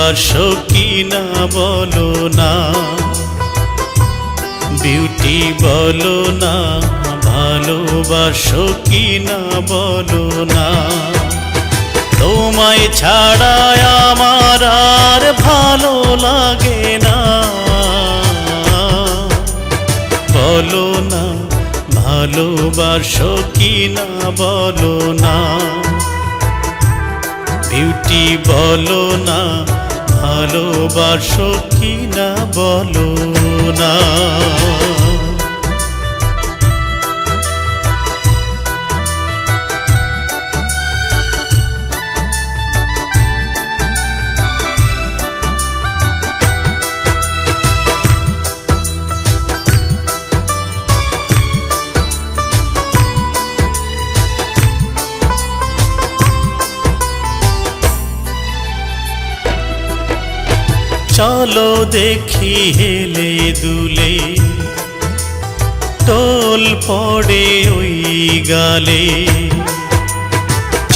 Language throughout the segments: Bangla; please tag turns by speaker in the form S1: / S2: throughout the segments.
S1: ভালোবাসো কি না বলো না, বিউটি বলো না, ভালোবাসো কি না বলো না। তোমায় ছাড়া আমার আর ভালো লাগে না, বলো না ভালোবাসো কি না বলো না, বিউটি বলো না, ভালোবাসো কি না বলো না। চলো দেখি হেলে দুলে, টোল পড়ে ওই গালে।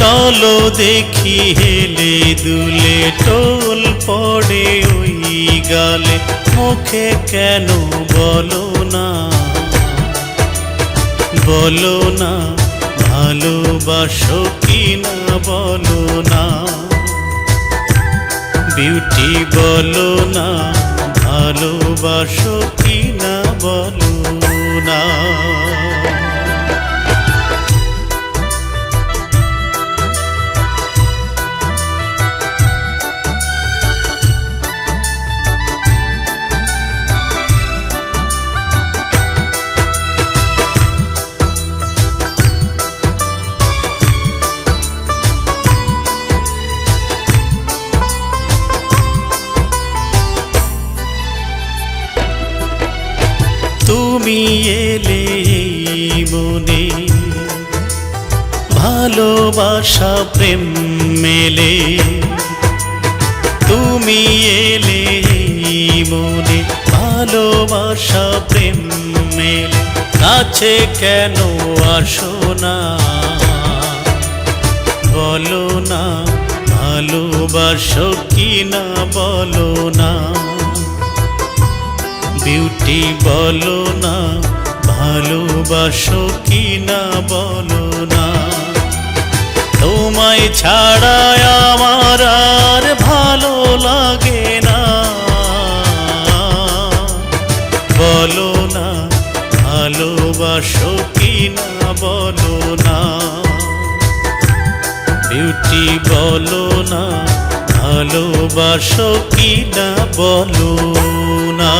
S1: চলো দেখি হেলে দুলে, টোল পড়ে ওই গালে। মুখে কেন বলো না, বলো না ভালোবাসো কি না বলো না, বিউটি বলো না, ভালোবাসো কি না বলো না। তুমি এলে মনে ভালোবাসা প্রেম মেলে, তুমি এলে মনে ভালোবাসা প্রেম মেলে। কাছে কেন আসো না, বলো না ভালোবাসো কি না বলো না, বিউটি বলো না, ভালোবাসো কি না বলো না। তোমায় ছাড়া আমার আর ভালো লাগে না, বলো না ভালোবাসো কি না বলো না, বিউটি বলো না, ভালোবাসো কি না বলো না।